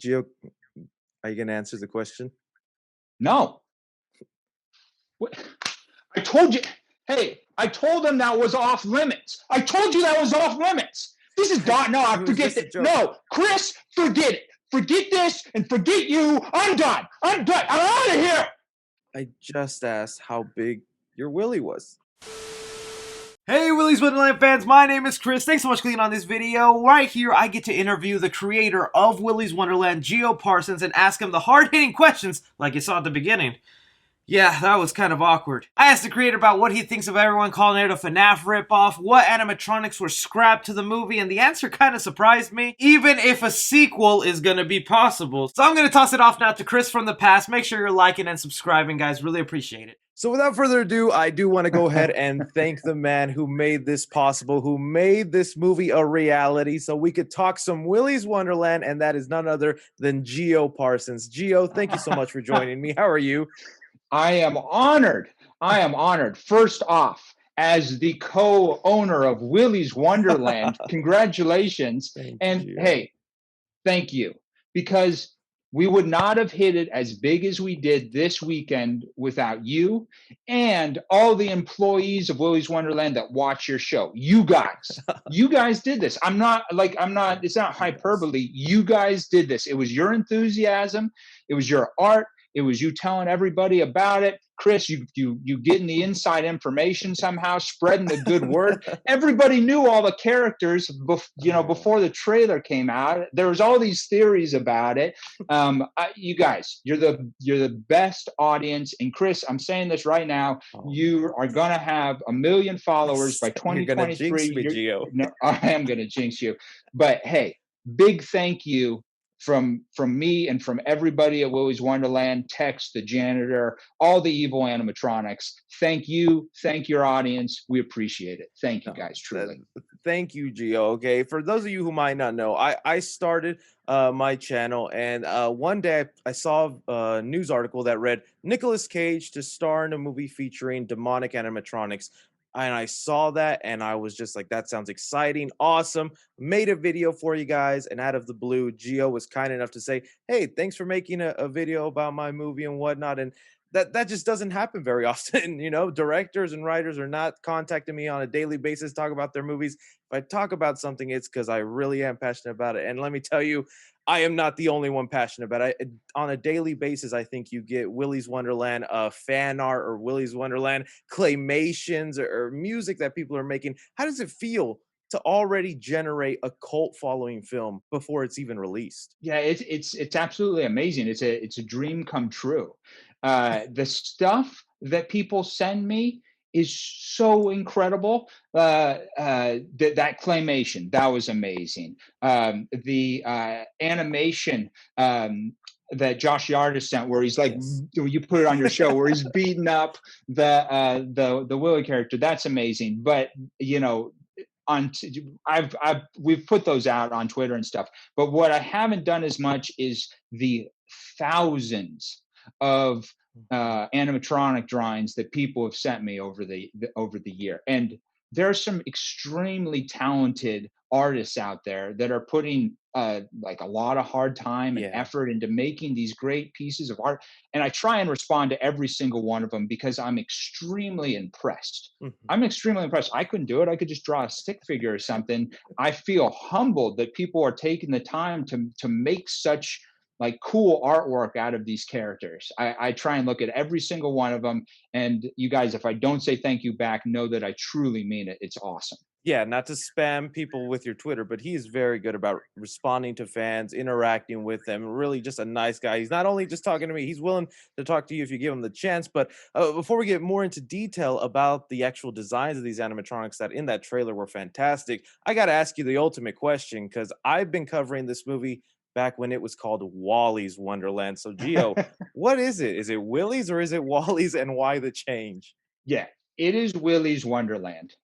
Gio, are you gonna answer the question? No. What? I told you. Hey, I told them that was off limits. I told you that was off limits. This is not. No, I forget it. No, Chris, forget it. Forget this and forget you. I'm done. I'm done. I'm out of here. I just asked how big your willy was. Hey Willys Wonderland fans, my name is Chris. Thanks so much for clicking on this video. Right here, I get to interview the creator of Willys Wonderland, Parsons, and ask him the hard-hitting questions like you saw at the beginning. Yeah, that was kind of awkward. I asked the creator about what he thinks of everyone calling it a FNAF ripoff, what animatronics were scrapped to the movie, and the answer kind of surprised me, even if a sequel is gonna be possible. So I'm gonna toss it off now to Chris from the past. Make sure you're liking and subscribing, guys. Really appreciate it. So without further ado, I do want to go ahead and thank the man who made this possible, who made this movie a reality so we could talk some Willys Wonderland, and that is none other than Parsons. Thank you so much for joining me. How are you? I am honored. I am honored. First off, as the co-owner of Willys Wonderland, congratulations. Hey, thank you. Because we would not have hit it as big as we did this weekend without you and all the employees of Willys Wonderland that watch your show. You guys did this. It's not hyperbole. You guys did this. It was your enthusiasm. It was your art. It was you telling everybody about it. Chris, you getting the inside information somehow, spreading the good word. Everybody knew all the characters, before the trailer came out. There was all these theories about it. You guys, you're the best audience. And Chris, I'm saying this right now. You are gonna have 1 million followers by 2023. You're gonna jinx me, Gio. No, I am gonna jinx you. But hey, big thank you from me and from everybody at Willys Wonderland, Tex, the janitor, all the evil animatronics. Thank you. Thank your audience. We appreciate it. Thank you guys, truly. Thank you, Gio. Okay, for those of you who might not know, I started my channel, and one day I saw a news article that read Nicolas Cage to star in a movie featuring demonic animatronics. And I saw that and I was just like, that sounds exciting, awesome. Made a video for you guys, and out of the blue, Gio was kind enough to say, hey, thanks for making a video about my movie and whatnot. And that just doesn't happen very often. Directors and writers are not contacting me on a daily basis, talk about their movies. If I talk about something, it's because I really am passionate about it. And let me tell you, I am not the only one passionate about it. On a daily basis, I think you get Willys Wonderland fan art or Willys Wonderland claymations or music that people are making. How does it feel to already generate a cult following film before it's even released? Yeah, it's absolutely amazing. It's a dream come true. The stuff that people send me is so incredible. That claymation, that was amazing. The animation that Josh Yardis sent, where he's like, you put it on your show, where he's beating up the Willy character. That's amazing. But we've put those out on Twitter and stuff. But what I haven't done as much is the thousands of animatronic drawings that people have sent me over the year. And there are some extremely talented artists out there that are putting like a lot of hard time and effort into making these great pieces of art. And I try and respond to every single one of them because I'm extremely impressed. I'm extremely impressed. I couldn't do it. I could just draw a stick figure or something. I feel humbled that people are taking the time to make such like cool artwork out of these characters. I try and look at every single one of them. And you guys, if I don't say thank you back, know that I truly mean it. It's awesome. Yeah, not to spam people with your Twitter, but he is very good about responding to fans, interacting with them. Really just a nice guy. He's not only just talking to me, he's willing to talk to you if you give him the chance. But before we get more into detail about the actual designs of these animatronics that in that trailer were fantastic, I got to ask you the ultimate question, because I've been covering this movie back when it was called Wallys Wonderland. So, Gio, what is it? Is it Willys or is it Wallys, and why the change? Yeah, it is Willys Wonderland.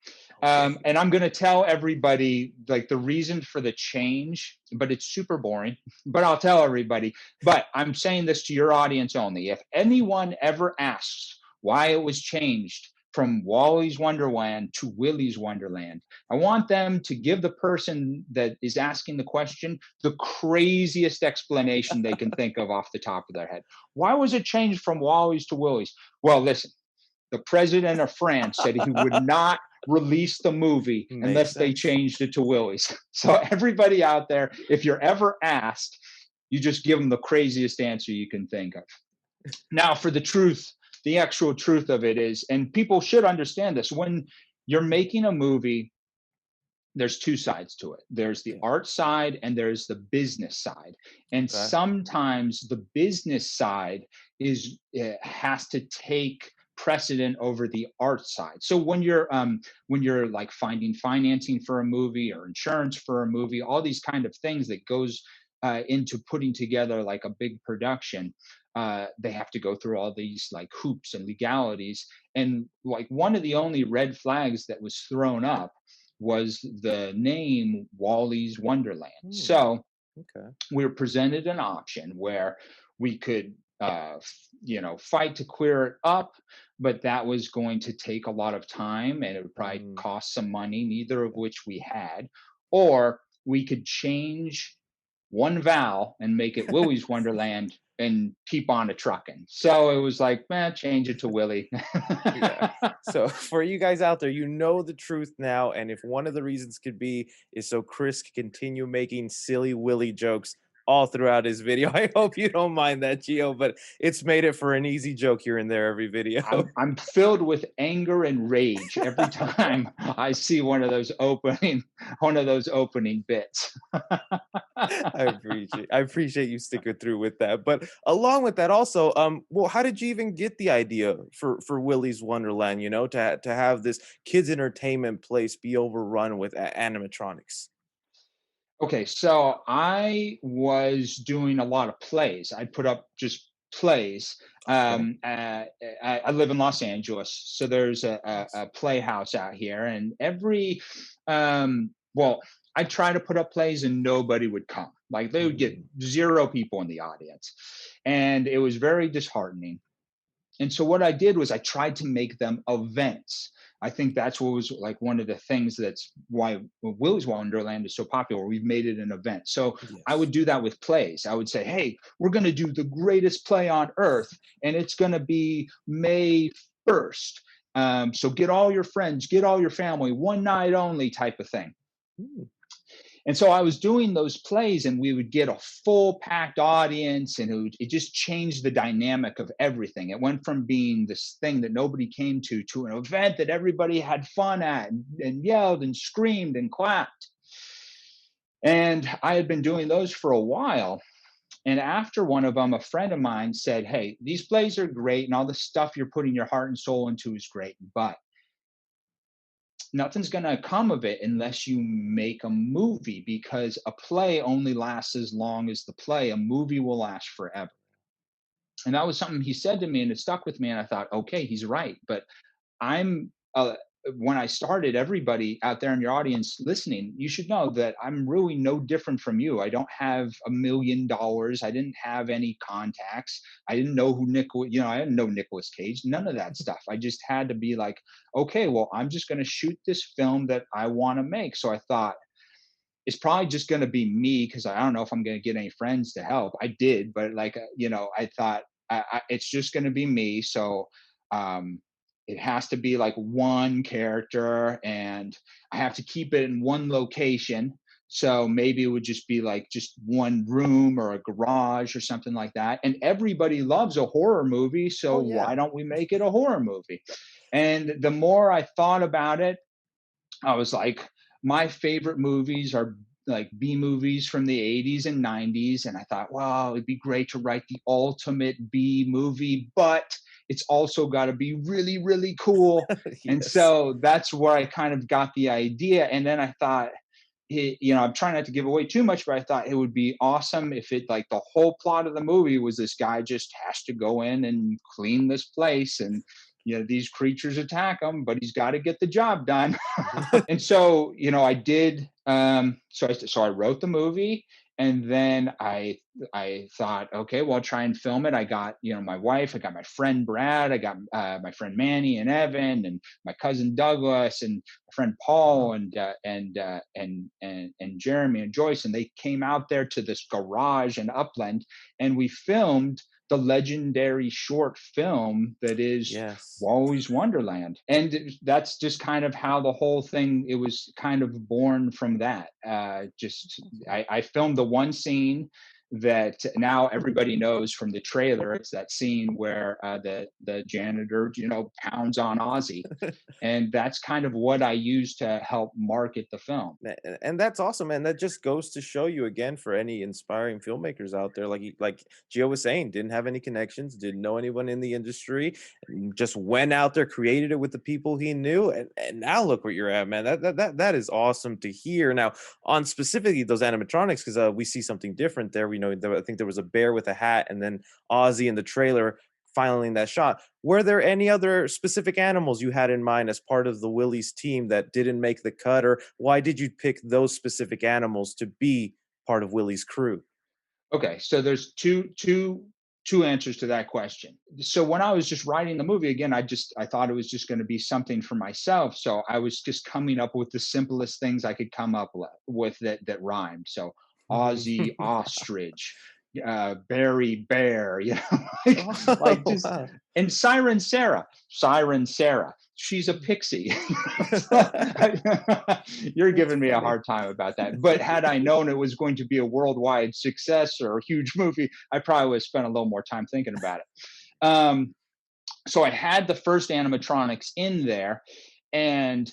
And I'm going to tell everybody like the reason for the change, but it's super boring, but I'll tell everybody. But I'm saying this to your audience only. If anyone ever asks why it was changed from Wally's Wonderland to Willys Wonderland. I want them to give the person that is asking the question the craziest explanation they can think of off the top of their head. Why was it changed from Wally's to Willys? Well, listen, the president of France said he would not release the movie unless they changed it to Willys. So everybody out there, if you're ever asked, you just give them the craziest answer you can think of. Now, for the truth, the actual truth of it is, and people should understand this, when you're making a movie, there's two sides to it. There's the art side and there's the business side. And sometimes the business side has to take precedent over the art side. So when you're like finding financing for a movie or insurance for a movie, all these kind of things that goes into putting together like a big production, they have to go through all these like hoops and legalities. And like one of the only red flags that was thrown up was the name Wallys Wonderland. So we were presented an option where we could fight to clear it up, but that was going to take a lot of time and it would probably cost some money, neither of which we had. Or we could change one vowel and make it Willys Wonderland and keep on a trucking. So it was like, man, change it to Willy. So for you guys out there, you know the truth now. And if one of the reasons could be is so Chris can continue making silly Willy jokes all throughout his video. I hope you don't mind that, Gio, but it's made it for an easy joke here and there every video. I'm filled with anger and rage every time I see one of those opening bits. I appreciate you sticking through with that. But along with that also, well, how did you even get the idea for Willys Wonderland, to have this kids entertainment place be overrun with animatronics? Okay, so I was doing a lot of plays. I put up just plays. I live in Los Angeles, so there's a playhouse out here, and I try to put up plays and nobody would come. Like they would get 0 people in the audience, and it was very disheartening. And so what I did was I tried to make them events. I think that's what was like one of the things that's why Willys Wonderland is so popular. We've made it an event. So I would do that with plays. I would say, hey, we're going to do the greatest play on earth, and it's going to be May 1st. So get all your friends, get all your family, one night only type of thing. And so I was doing those plays and we would get a full packed audience, and it just changed the dynamic of everything. It went from being this thing that nobody came to an event that everybody had fun at and yelled and screamed and clapped. And I had been doing those for a while. And after one of them, a friend of mine said, hey, these plays are great and all the stuff you're putting your heart and soul into is great, but nothing's going to come of it unless you make a movie, because a play only lasts as long as the play. A movie will last forever. And that was something he said to me, and it stuck with me. And I thought, okay, he's right. But when I started, everybody out there in your audience listening, you should know that I'm really no different from you. I don't have $1 million. I didn't have any contacts. I didn't know who I didn't know Nicolas Cage, none of that stuff. I just had to be like, okay, well, I'm just going to shoot this film that I want to make. So I thought, it's probably just going to be me, because I don't know if I'm going to get any friends to help. I did, but I thought it's just going to be me. So, it has to be like one character, and I have to keep it in one location. So maybe it would just be like just one room or a garage or something like that. And everybody loves a horror movie. So why don't we make it a horror movie? And the more I thought about it, I was like, my favorite movies are like B movies from the 80s and 90s. And I thought, wow, it'd be great to write the ultimate B movie, but it's also got to be really, really cool. And so that's where I kind of got the idea. And then I thought, I'm trying not to give away too much, but I thought it would be awesome if it, like, the whole plot of the movie was this guy just has to go in and clean this place, and these creatures attack him, but he's got to get the job done. And so I did. So I wrote the movie, And then I thought, okay, well, I'll try and film it. I got, my wife, I got my friend Brad, I got my friend Manny and Evan, and my cousin Douglas, and my friend Paul, and Jeremy and Joyce, and they came out there to this garage in Upland, and we filmed the legendary short film that is Yes. Wallys Wonderland. And that's just kind of how the whole thing, it was kind of born from that. I filmed the one scene that now everybody knows from the trailer. It's that scene where the janitor, pounds on Ozzy. And that's kind of what I use to help market the film. And that's awesome, and that just goes to show you again for any inspiring filmmakers out there, like Gio was saying, didn't have any connections, didn't know anyone in the industry, and just went out there, created it with the people he knew, and now look where you're at, man. That is awesome to hear. Now, on specifically those animatronics, because we see something different there. We know I think there was a bear with a hat, and then Ozzy in the trailer filing that shot. Were there any other specific animals you had in mind as part of the Willys team that didn't make the cut, or why did you pick those specific animals to be part of Willys' crew? Okay, so there's two answers to that question. So when I was just writing the movie, again, I thought it was just going to be something for myself. So I was just coming up with the simplest things I could come up with that rhymed. So Aussie ostrich, Barry bear, like Oh, just, wow. and Siren Sarah. She's a pixie. You're That's giving me a funny. hard time about that. But had I known it was going to be a worldwide success or a huge movie, I probably would have spent a little more time thinking about it. So I had the first animatronics in there, and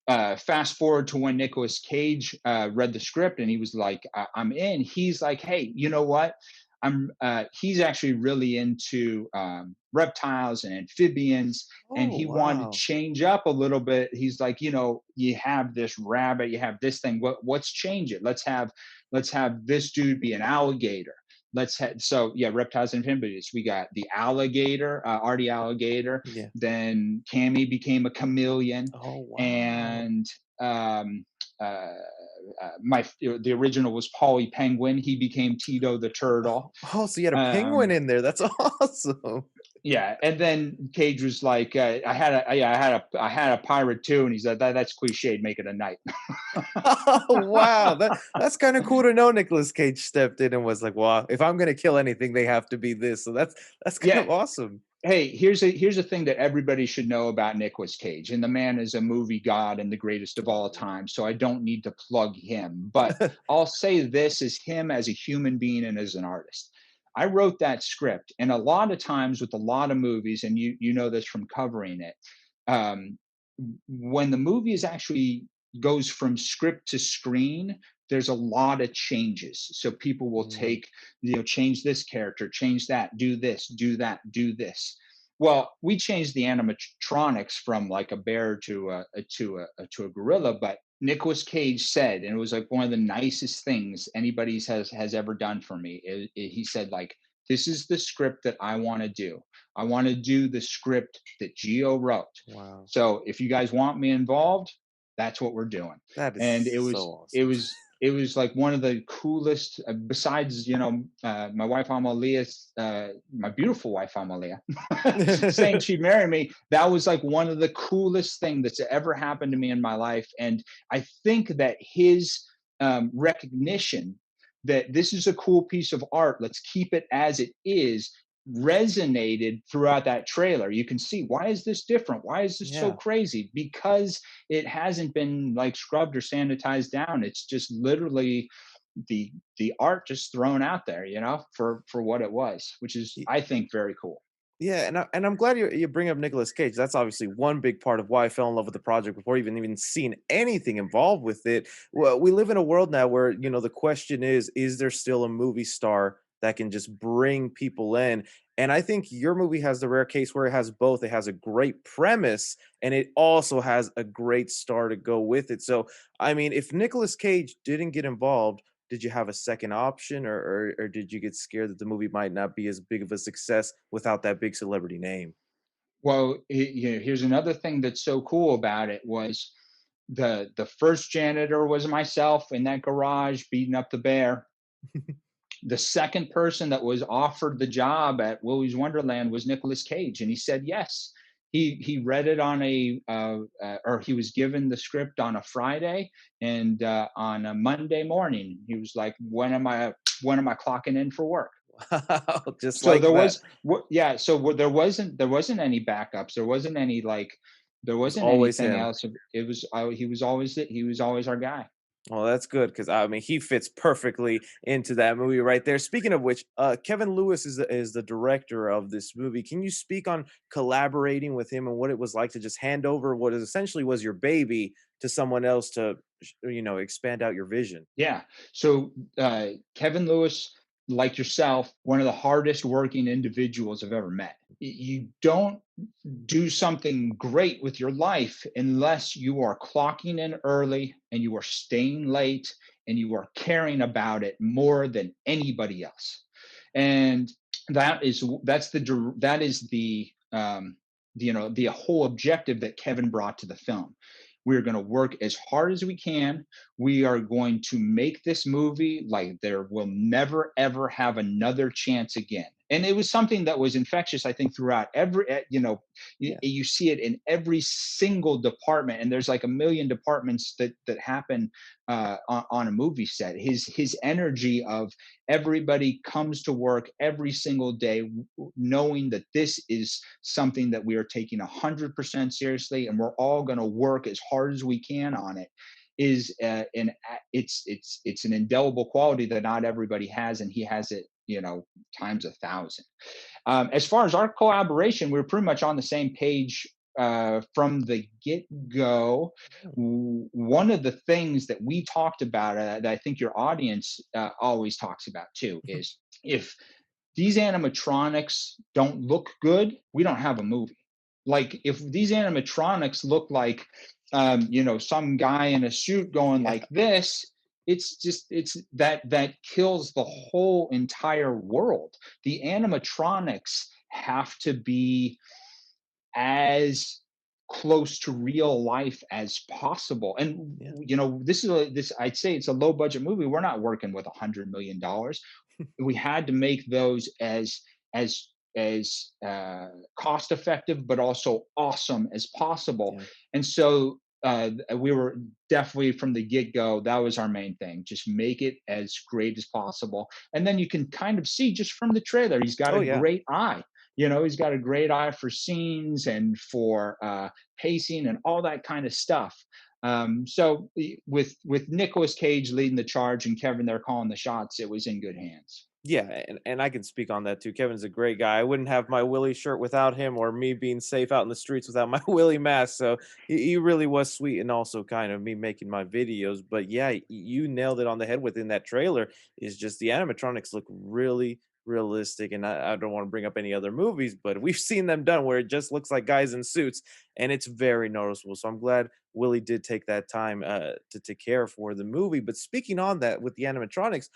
fast forward to when Nicolas Cage read the script and he was like, "I'm in." He's like, "Hey, you know what? He's actually really into reptiles and amphibians, and Oh, he wanted to wow. change up a little bit. He's like, you have this rabbit, you have this thing. What's change it? Let's have this dude be an alligator. So yeah, reptiles and amphibians. We got the alligator, Artie alligator. Yeah. Then Cammy became a chameleon, Oh, wow. and um, uh, the original was Polly Penguin. He became Tito the turtle. Oh, so you had a penguin Um, in there. That's awesome. yeah, and then Cage was like, I had a pirate too, and he said that's cliched. Make it a knight. Oh, wow. That's kind of cool to know Nicolas Cage stepped in and was like, "Wow, if I'm gonna kill anything, they have to be this." So that's kind Yeah. of awesome. Hey, here's a thing that everybody should know about Nicolas Cage, and the man is a movie god and the greatest of all time. So I don't need to plug him, but I'll say this as him as a human being and as an artist. I wrote that script, and a lot of times with a lot of movies, and you know this from covering it, um, when the movie is actually goes from script to screen, there's a lot of changes. So people will Mm, change this character, change that, do this, do that, do this. Well, we changed the animatronics from like a bear to a gorilla, but Nicolas Cage said, and it was like one of the nicest things anybody has ever done for me. He said, like, this is the script that I want to do. I want to do the script that Gio wrote. wow. So if you guys want me involved, that's what we're doing. That is And it so was it awesome. was it was like one of the coolest. Besides, my wife Amalia, my beautiful wife Amalia, saying she'd marry me. That was like one of the coolest thing that's ever happened to me in my life. And I think that his recognition that this is a cool piece of art, let's keep it as it is, resonated throughout that trailer. You can see, why is this different? Why is this so Yeah. crazy? Because it hasn't been like scrubbed or sanitized down. It's just literally the art just thrown out there, for what it was, which is, I think, very cool. Yeah, and I'm glad you bring up Nicolas Cage. That's obviously one big part of why I fell in love with the project before even seeing anything involved with it. Well, we live in a world now where the question is there still a movie star that can just bring people in? And I think your movie has the rare case where it has both. It has a great premise and it also has a great star to go with it. So, I mean, if Nicolas Cage didn't get involved, did you have a second option, or did you get scared that the movie might not be as big of a success without that big celebrity name? Well, here's another thing that's so cool about it was the first janitor was myself in that garage beating up the bear. The second person that was offered the job at Willys Wonderland was Nicolas Cage, and he said yes. He read it on or he was given the script on a Friday, and on a Monday morning he was like, when am I clocking in for work? Wow, just So like there that. was, yeah. So there wasn't any backups. There It's wasn't always anything him. else. He was always our guy. Well, that's good because I mean he fits perfectly into that movie right there. Speaking of which, Kevin Lewis is the director of this movie. Can you speak on collaborating with him and what it was like to just hand over what is essentially was your baby to someone else to expand out your vision? Yeah. So Kevin Lewis, like yourself, one of the hardest working individuals I've ever met. You don't do something great with your life unless you are clocking in early and you are staying late and you are caring about it more than anybody else. And that is the whole objective that Kevin brought to the film. We're going to work as hard as we can. We are going to make this movie like there will never ever have another chance again. And it was something that was infectious, I think, throughout Yeah. you see it in every single department, and there's like a million departments that happen on a movie set. His energy of everybody comes to work every single day knowing that this is something that we are taking 100% seriously, and we're all going to work as hard as we can on it, is it's an indelible quality that not everybody has, and he has it times 1,000. As far as our collaboration, we were pretty much on the same page from the get-go. One of the things that we talked about, that I think your audience always talks about too, is if these animatronics don't look good, we don't have a movie. Like if these animatronics look like some guy in a suit going Yeah. like this, it's that kills the whole entire world. The animatronics have to be as close to real life as possible. And Yeah. this I'd say it's a low budget movie. We're not working with $100 million. We had to make those as cost effective but also awesome as possible. Yeah. And so we were definitely from the get-go, that was our main thing, just make it as great as possible. And then you can kind of see just from the trailer, he's got Oh a yeah. great eye. He's got a great eye for scenes and for pacing and all that kind of stuff. So with Nicolas Cage leading the charge and Kevin there calling the shots, it was in good hands. Yeah, and I can speak on that too. Kevin's a great guy. I wouldn't have my Willie shirt without him, or me being safe out in the streets without my Willie mask. So he really was sweet, and also kind of me making my videos. But yeah, you nailed it on the head within that trailer. Is just the animatronics look really realistic, and I don't want to bring up any other movies, but we've seen them done where it just looks like guys in suits, and it's very noticeable. So I'm glad Willie did take that time to care for the movie. But speaking on that with the animatronics,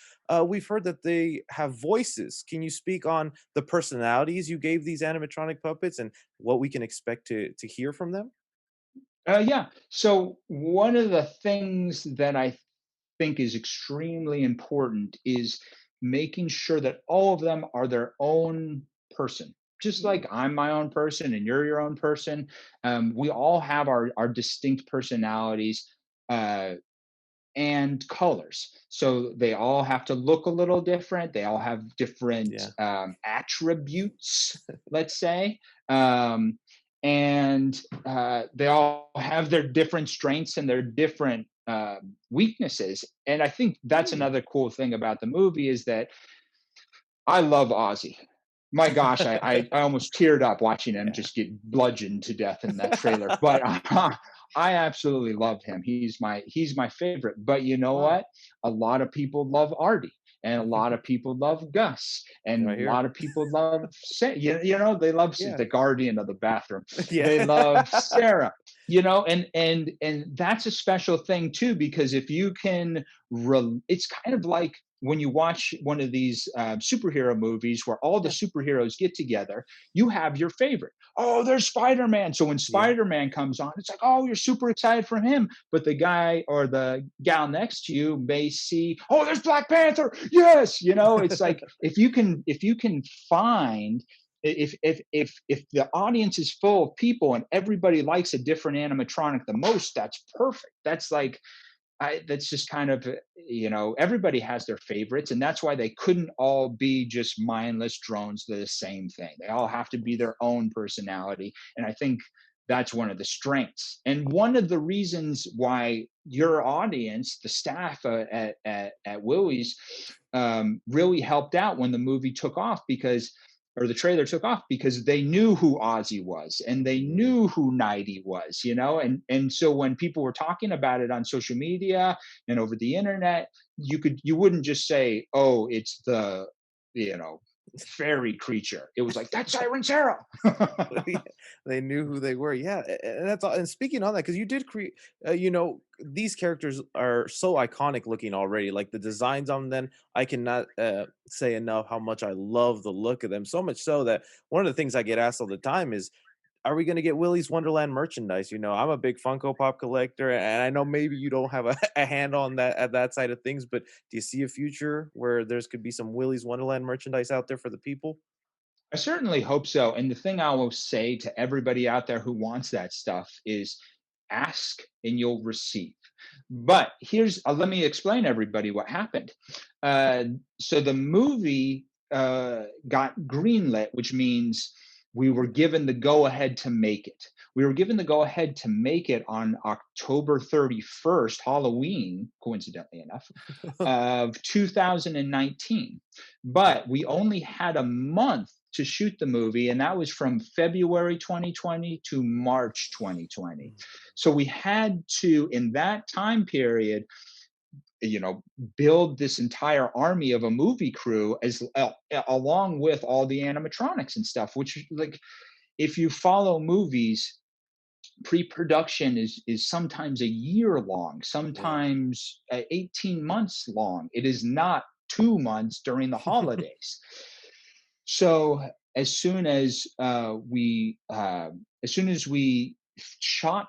we've heard that they have voices. Can you speak on the personalities you gave these animatronic puppets and what we can expect to hear from them? Yeah. So one of the things that I think is extremely important is making sure that all of them are their own person. Just like I'm my own person and you're your own person, we all have our distinct personalities and colors. So they all have to look a little different. They all have different Yeah, attributes, let's say. Um, and they all have their different strengths and their different weaknesses. And I think that's another cool thing about the movie is that I love Ozzy. My gosh, I almost teared up watching him yeah. just get bludgeoned to death in that trailer. But I absolutely loved him. He's my favorite. But you know Wow. what? A lot of people love Artie, and a lot of people love Gus, Right and a here. lot of people love they love Yeah. the guardian of the bathroom. Yeah. They love Sarah. And that's a special thing too, because if you can, it's kind of like when you watch one of these superhero movies where all the superheroes get together, you have your favorite. Oh, there's Spider-Man. So when Yeah. Spider-Man comes on, it's like, oh, you're super excited for him. But the guy or the gal next to you may see, oh, there's Black Panther. Yes, it's like if you can find if the audience is full of people and everybody likes a different animatronic the most, that's perfect. That's like that's just kind of everybody has their favorites, and that's why they couldn't all be just mindless drones. They're the same thing. They all have to be their own personality, and I think that's one of the strengths and one of the reasons why your audience, the staff at Willys, really helped out when the movie took off because or the trailer took off because they knew who Ozzy was and they knew who Nighty was, and so when people were talking about it on social media and over the internet, you wouldn't just say, oh, it's the you know fairy creature. It was like, that's Siren Sarah. They knew who they were. Yeah, and that's all. And speaking on that, because you did create, these characters are so iconic looking already. Like the designs on them, I cannot say enough how much I love the look of them. So much so that one of the things I get asked all the time is, are we going to get Willys Wonderland merchandise? I'm a big Funko Pop collector, and I know maybe you don't have a hand on that at that side of things, but do you see a future where there's could be some Willys Wonderland merchandise out there for the people? I certainly hope so. And the thing I will say to everybody out there who wants that stuff is ask and you'll receive. But let me explain everybody what happened. Uh, so the movie got greenlit, which means we were given the go ahead to make it. We were given the go ahead to make it on October 31st, Halloween, coincidentally enough, of 2019. But we only had a month to shoot the movie, and that was from February 2020 to March 2020. So we had to, in that time period, build this entire army of a movie crew as along with all the animatronics and stuff. Which, like, if you follow movies, pre-production is sometimes a year long, Yeah. sometimes 18 months long. It is not 2 months during the holidays. So as soon as we shot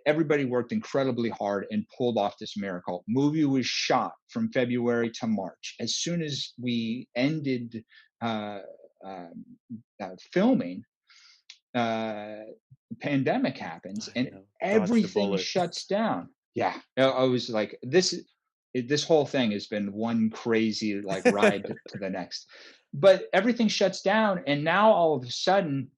everybody worked incredibly hard and pulled off this miracle. Movie was shot from February to March. As soon as we ended uh, uh, filming, the pandemic happens I and know. Dodged a everything bullet. shuts down. Yeah, I was like, this whole thing has been one crazy like ride to the next. But everything shuts down, and now all of a sudden,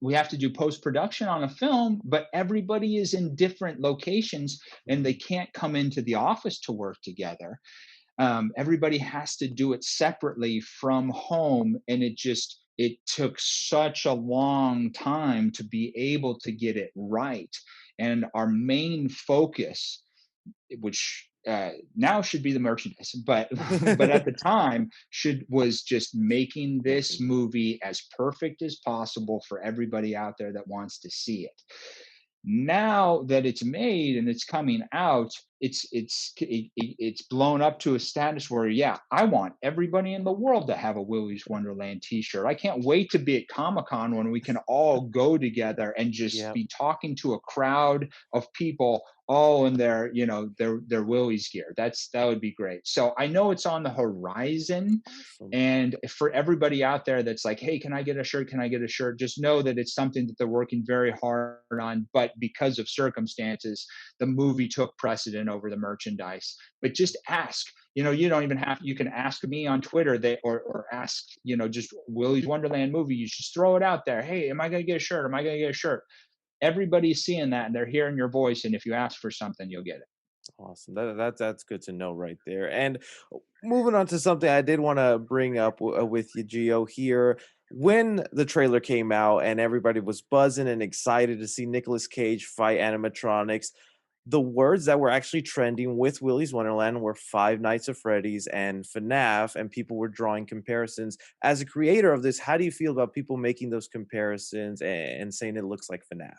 we have to do post production on a film, but everybody is in different locations and they can't come into the office to work together. Everybody has to do it separately from home, and it took such a long time to be able to get it right. And our main focus, which now should be the merchandise, but but at the time was just making this Merchandise. movie as perfect as possible for everybody out there that wants to see it. Now that it's made and it's coming out, it's blown up to a status where, yeah, I want everybody in the world to have a Willys Wonderland t-shirt. I can't wait to be at Comic-Con when we can all go together and just Yep. be talking to a crowd of people all in their Willys gear. That would be great. So I know it's on the horizon, Awesome. and for everybody out there that's like, hey, can I get a shirt? Can I get a shirt? Just know that it's something that they're working very hard on. But because of circumstances, the movie took precedent over the merchandise. But just ask. You don't even have, you can ask me on Twitter or ask, just Willys Wonderland movie. You just throw it out there. Hey, am I going to get a shirt? Am I going to get a shirt? Everybody's seeing that and they're hearing your voice. And if you ask for something, you'll get it. Awesome. That's good to know right there. And moving on to something I did want to bring up with you, Gio, here. When the trailer came out and everybody was buzzing and excited to see Nicolas Cage fight animatronics, the words that were actually trending with Willys Wonderland were Five Nights at Freddy's and FNAF, and people were drawing comparisons. As a creator of this, how do you feel about people making those comparisons and saying it looks like FNAF?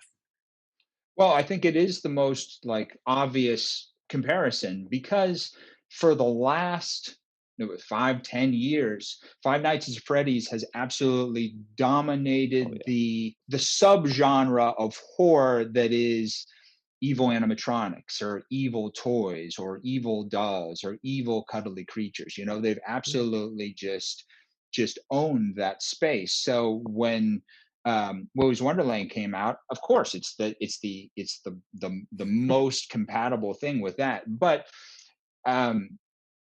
Well, I think it is the most like obvious comparison because for the last 5-10 years, Five Nights at Freddy's has absolutely dominated the subgenre of horror that is evil animatronics or evil toys or evil dolls or evil cuddly creatures. They've absolutely just owned that space. So when Willys Wonderland came out, of course it's the most compatible thing with that. But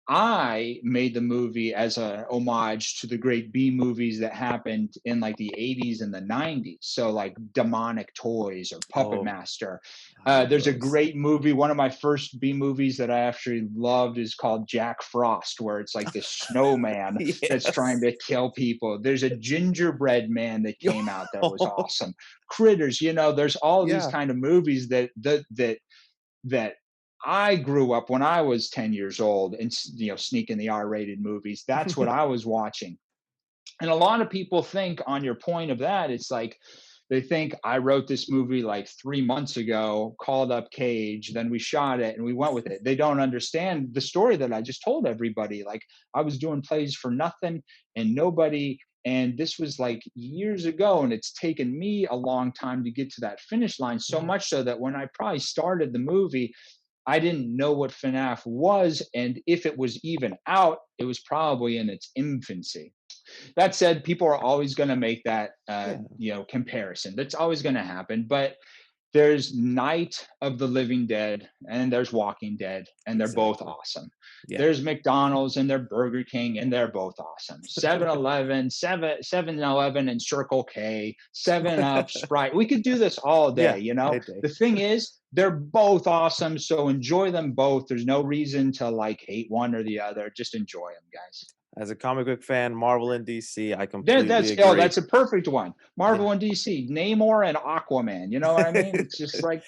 I made the movie as a homage to the great B movies that happened in like the 80s and the 90s. So like Demonic Toys or Puppet Master. There's a great movie. One of my first B movies that I actually loved is called Jack Frost, where it's like this snowman that's trying to kill people. There's a gingerbread man that came out that was awesome. Critters, there's all these kind of movies that I grew up when I was 10 years old and, sneaking the R-rated movies. That's what I was watching. And a lot of people think, on your point of that, it's like, they think I wrote this movie like 3 months ago, called up Cage, then we shot it and we went with it. They don't understand the story that I just told everybody. Like, I was doing plays for nothing and nobody, and this was like years ago, and it's taken me a long time to get to that finish line, so much so that when I probably started the movie, I didn't know what FNAF was, and if it was even out, it was probably in its infancy. That said, people are always going to make that comparison. That's always going to happen. But there's Night of the Living Dead and there's Walking Dead, and they're both awesome. There's McDonald's and there's Burger King, and they're both awesome. 7-Eleven, 7-Eleven and Circle K, 7-Up, Sprite. We could do this all day, The thing is, they're both awesome, so enjoy them both. There's no reason to like hate one or the other. Just enjoy them, guys. As a comic book fan, Marvel and DC, I completely agree. That's a perfect one. Marvel and DC, Namor and Aquaman. You know what I mean? It's just like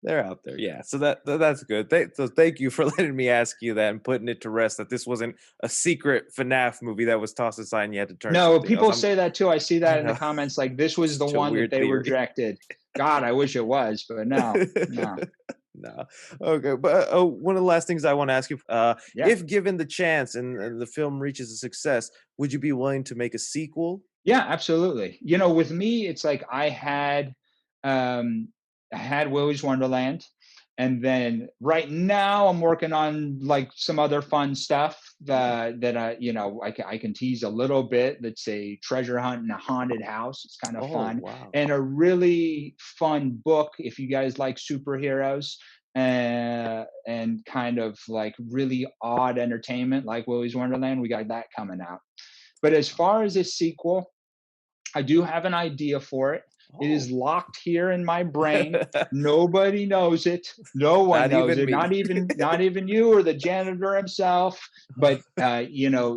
they're out there. Yeah, so that's good. So thank you for letting me ask you that and putting it to rest, that this wasn't a secret FNAF movie that was tossed aside and you had to turn. No, people say that too. I see that in the comments. Like, this was the one that they rejected. God, I wish it was, but no. No. Okay, but one of the last things I want to ask you, if given the chance and the film reaches a success, would you be willing to make a sequel? Yeah, absolutely. With me, it's like I had Willys Wonderland, and then right now I'm working on like some other fun stuff that I can tease a little bit. That's a treasure hunt in a haunted house. It's kind of fun. Wow. And a really fun book if you guys like superheroes and kind of like really odd entertainment like Willys Wonderland. We got that coming out. But as far as a sequel, I do have an idea for it. It is locked here in my brain. Nobody knows it. No one knows it. Not even you or the janitor himself. But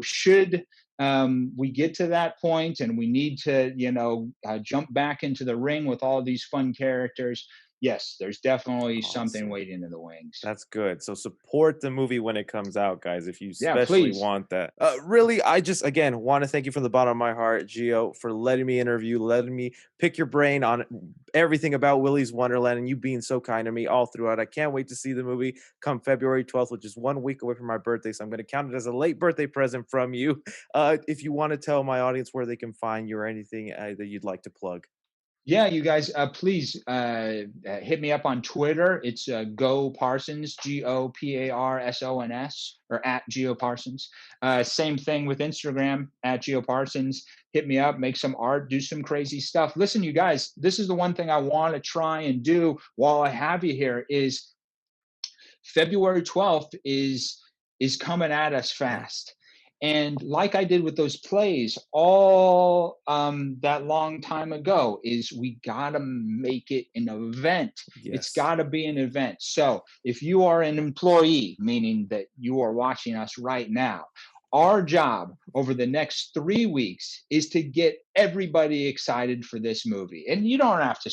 should we get to that point and we need to jump back into the ring with all these fun characters, yes, there's definitely something waiting in the wings. That's good. So support the movie when it comes out, guys, if you especially want that. Really, I just, again, want to thank you from the bottom of my heart, Gio, for letting me interview, letting me pick your brain on everything about Willys Wonderland, and you being so kind to me all throughout. I can't wait to see the movie come February 12th, which is 1 week away from my birthday, so I'm going to count it as a late birthday present from you. If you want to tell my audience where they can find you or anything that you'd like to plug. Yeah, you guys, please hit me up on Twitter. It's Go Parsons, GOPARSONS, or at Geo Parsons. Same thing with Instagram, at Geo Parsons. Hit me up, make some art, do some crazy stuff. Listen, you guys, this is the one thing I want to try and do while I have you here is February 12th is coming at us fast. And like I did with those plays all that long time ago, is we got to make it an event. Yes. It's got to be an event. So if you are an employee, meaning that you are watching us right now, our job over the next 3 weeks is to get everybody excited for this movie. And you don't have to,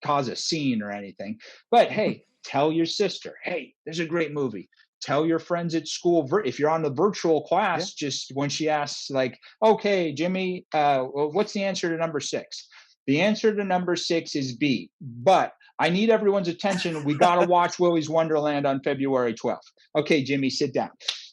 cause a scene or anything. But hey, tell your sister, hey, there's a great movie. Tell your friends at school, if you're on the virtual class, just when she asks, like, okay, Jimmy, what's the answer to number 6? The answer to number 6 is B, but I need everyone's attention. We got to watch Willys Wonderland on February 12th. Okay, Jimmy, sit down.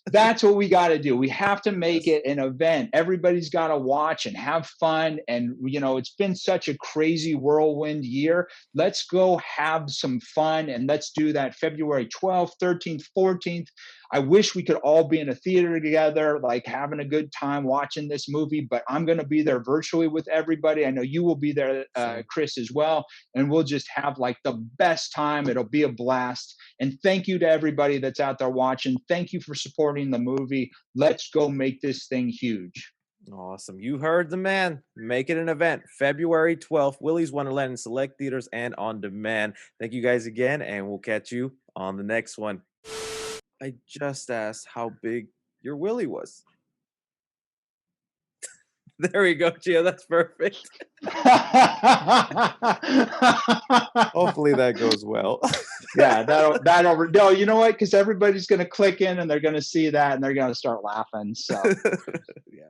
That's what we got to do. We have to make it an event. Everybody's got to watch and have fun. And, you know, it's been such a crazy whirlwind year. Let's go have some fun, and let's do that February 12th, 13th, 14th. I wish we could all be in a theater together, like having a good time watching this movie, but I'm going to be there virtually with everybody. I know you will be there, Chris, as well. And we'll just have like the best time. It'll be a blast. And thank you to everybody that's out there watching. Thank you for supporting the movie. Let's go make this thing huge. Awesome. You heard the man. Make it an event. February 12th, Willys Wonderland in select theaters and on demand. Thank you guys again, and we'll catch you on the next one. I just asked how big your Willy was. There we go, Gio. That's perfect. Hopefully that goes well. Yeah, that'll no, you know what? Because everybody's gonna click in and they're gonna see that and they're gonna start laughing. So Yeah.